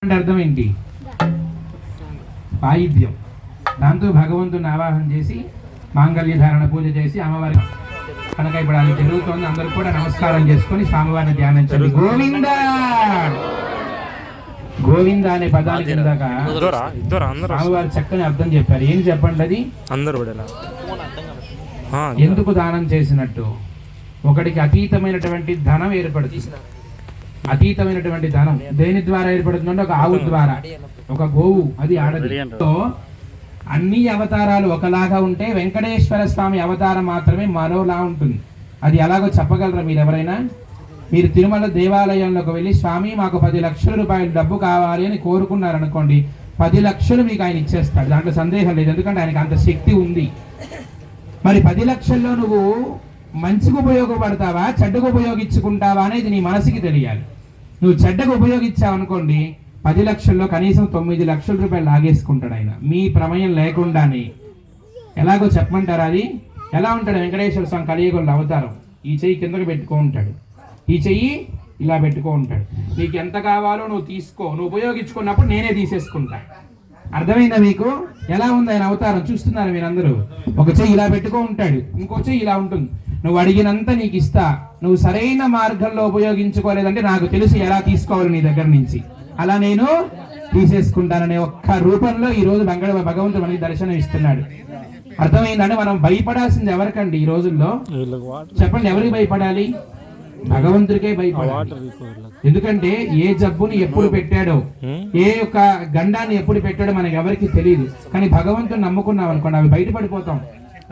అంటే అర్థం ఏంటి? వాయిద్యం. దాంతో భగవంతుని ఆవాహన చేసి మాంగళ్య ధారణ పూజ చేసి అమ్మవారి కనుక ఇప్పుడు అది జరుగుతోంది. అందరూ కూడా నమస్కారం చేసుకొని స్వామివారిని ధ్యానించండి. గోవింద గోవింద అనే పదానికి ఇందాక స్వామివారి చక్కని అర్థం చెప్పారు. ఏం చెప్పండి అది? ఎందుకు దానం చేసినట్టు? ఒకడికి అతీతమైనటువంటి ధనం ఏర్పడుతుంది. అతీతమైనటువంటి ధనం దేని ద్వారా ఏర్పడుతుందంటే ఒక ఆవు ద్వారా, ఒక గోవు, అది ఆడది. అన్ని అవతారాలు ఒకలాగా ఉంటే వెంకటేశ్వర స్వామి అవతారం మాత్రమే మరోలా ఉంటుంది. అది ఎలాగో చెప్పగలరా మీరు ఎవరైనా? మీరు తిరుమల దేవాలయంలోకి వెళ్ళి స్వామి మాకు 10 లక్షల రూపాయలు డబ్బు కావాలి అని కోరుకున్నారనుకోండి, 10 లక్షలు మీకు ఆయన ఇచ్చేస్తాడు. దాంట్లో సందేహం లేదు, ఎందుకంటే ఆయనకు అంత శక్తి ఉంది. మరి 10 లక్షల్లో నువ్వు మంచిగా ఉపయోగపడతావా, చెడ్డకు ఉపయోగించుకుంటావా అనేది నీ మనసుకి తెలియాలి. నువ్వు చెడ్డకు ఉపయోగించావు అనుకోండి, 10 లక్షల్లో కనీసం 9 లక్షల రూపాయలు లాగేసుకుంటాడు ఆయన, మీ ప్రమేయం లేకుండానే. ఎలాగో చెప్పమంటారా? అది ఎలా ఉంటాడు? వెంకటేశ్వర స్వామి కలియుగంలో అవతారం. ఈ చెయ్యి కిందకి పెట్టుకో ఉంటాడు, ఈ చెయ్యి ఇలా పెట్టుకో ఉంటాడు. నీకు ఎంత కావాలో నువ్వు తీసుకో, నువ్వు ఉపయోగించుకున్నప్పుడు నేనే తీసేసుకుంటా. అర్థమైందా మీకు? ఎలా ఉంది ఆయన అవతారం? చూస్తున్నారు మీరందరూ. ఒక చెయ్యి ఇలా పెట్టుకో ఉంటాడు, ఇంకో చెయ్యి ఇలా ఉంటుంది. నువ్వు అడిగినంత నీకు ఇస్తా. నువ్వు సరైన మార్గంలో ఉపయోగించుకోలేదంటే నాకు తెలుసు ఎలా తీసుకోవాలి నీ దగ్గర నుంచి, అలా నేను తీసేసుకుంటాననే ఒక్క రూపంలో ఈ రోజు భగవంతుడు మనకి దర్శనం ఇస్తున్నాడు. అర్థమైందంటే మనం భయపడాల్సింది ఎవరికండి ఈ రోజుల్లో? చెప్పండి, ఎవరికి భయపడాలి? భగవంతుడికే భయపడాలి. ఎందుకంటే ఏ జబ్బుని ఎప్పుడు పెట్టాడో, ఏ యొక్క గండాన్ని ఎప్పుడు పెట్టాడో మనకి ఎవరికి తెలియదు. కానీ భగవంతుని నమ్ముకున్నాం అనుకోండి, అవి బయటపడిపోతాం.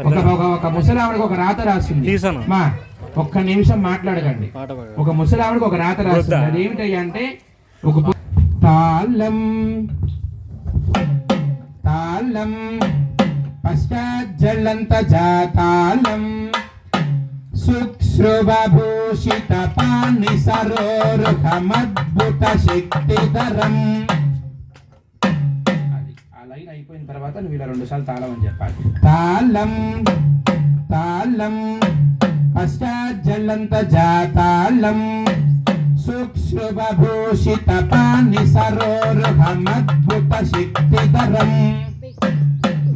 ఒక ముసలావిడికి ఒక రాత రాసింది. మా ఒక్క నిమిషం మాట్లాడకండి. ఒక ముసలావిడికి ఒక రాత రాసింది. అదేమిటయ్యా అంటే, ఒక తాళం తాళం పశ్చాజ్జలంత జాతాళం సుశ్రుభూషిత పాణి సరోరుహమద్భుత శక్తిధరం. ఆ లైన్ అయిపోయిన తర్వాత నువ్వు ఇలా 2 సార్లు తాళం అని చెప్పాలి. తాళం తాళం పశ్చాజ్జలంత జాతాళం సుశ్రుభూషిత పాణి సరోరుహమద్భుత శక్తిధరం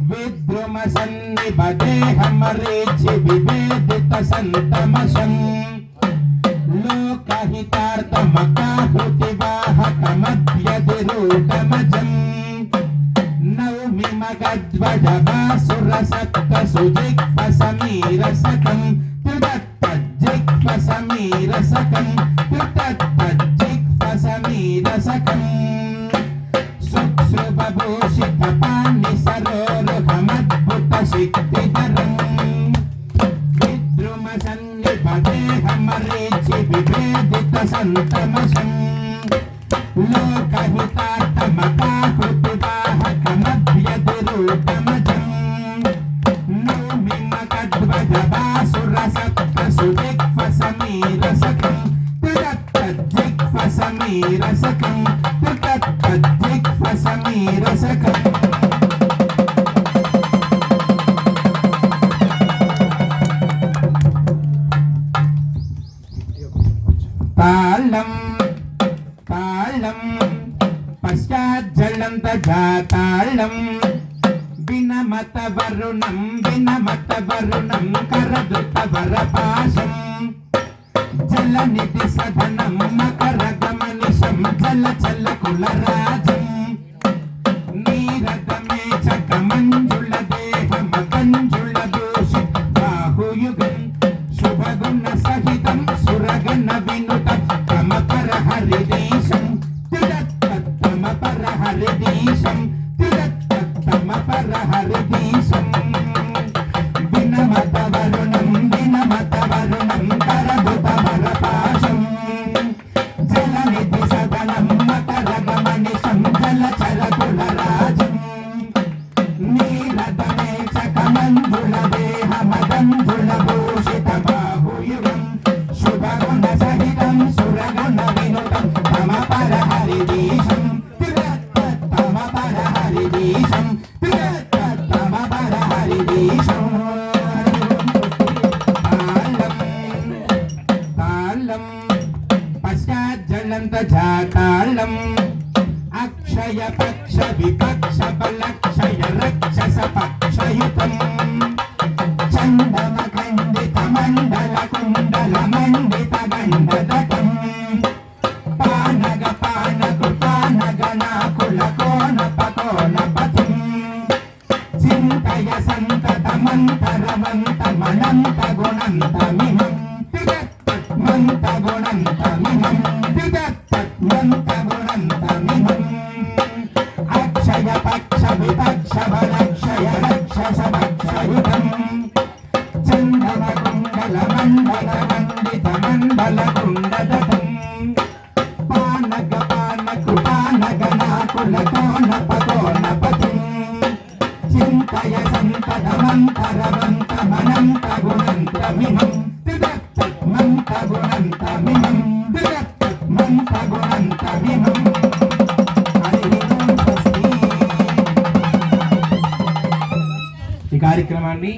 విద్రుమ సన్నిభదేహమరేచి విభేదిత సంతమశం లోకహితార్థమకాహృతి వాహకమద్యదిరూటమజం నౌమి మగధ్వజభాసురసక్త సుజిక్వ సమీరసకం త్యుదత్తజ్జిక్వ సమీరసకం త్యుదత్తజ్జిక్వ సమీరసకం సుశ్రుభూషిత పాణి సరోరుహమద్భుత శక్తిధరం విద్రుమ సన్నిభదేహమరేచి విభేదిత సంతమశం లోకహితార్థమకాహృతి వాహకమద్యదిరూటమజం నౌమి మగధ్వజభాసురసక్త సుజిక్వ సమీరసకం త్యుదత్తజ్జిక్వ సమీరసకం త్యుదత్తజ్జిక్వ సమీరసకం. తాళం తాళం పశ్చాజ్జలంత జాతాళం వినమత వరుణం వినమత వరుణం కరదుత వరపాశం జలనిధి సదనం మకర గమనిశం జల చల కులరాజం నీరదమే చక మంజుళ దేహమ కంజుళ దోషి బాహుయుగం శుభగుణ సహితం సురగణ వినుత తమపర హరిదేశం తమపర హరిదేశం తమపర హరిదేశం వినమత వరుణం వినమత వరుణం కరదుత వరపాశం జలనిధి సదనం మకర గమనిశం జల చల కులరాజం నీరదమే చక మంజుళ దేహమదంజుళ భూషిత బాహుయుగం శుభగుణ సహితం సురగణ వినుతం తమపర హరిదేశం తమపర అక్షయ పక్ష విపక్ష బలక్షయ రక్షస పక్షయుతం చందన ఖండిత మండల కుండల మండిత గండదటం పానగ పానకు పానగ నాకుల కోన పకోన పథం చింతయ సంతత మంతరవంత మణంత గుణంత మిమం మంత గుణంత మిమం మంత గుణంత మిమం అక్షయ పక్ష విపక్ష బలక్షయ రక్షస పక్షయుతం చందన కుండల మండల మండిత మండల కుండదటం పానగ పానకు పానగ నాకుల కోన పకోన పథం చింతయ సంతత మంతరవంత మనంత గుణంత మిమం మంత గుణంత మిమం మంత గుణంత మిమం ఈ కార్యక్రమాన్ని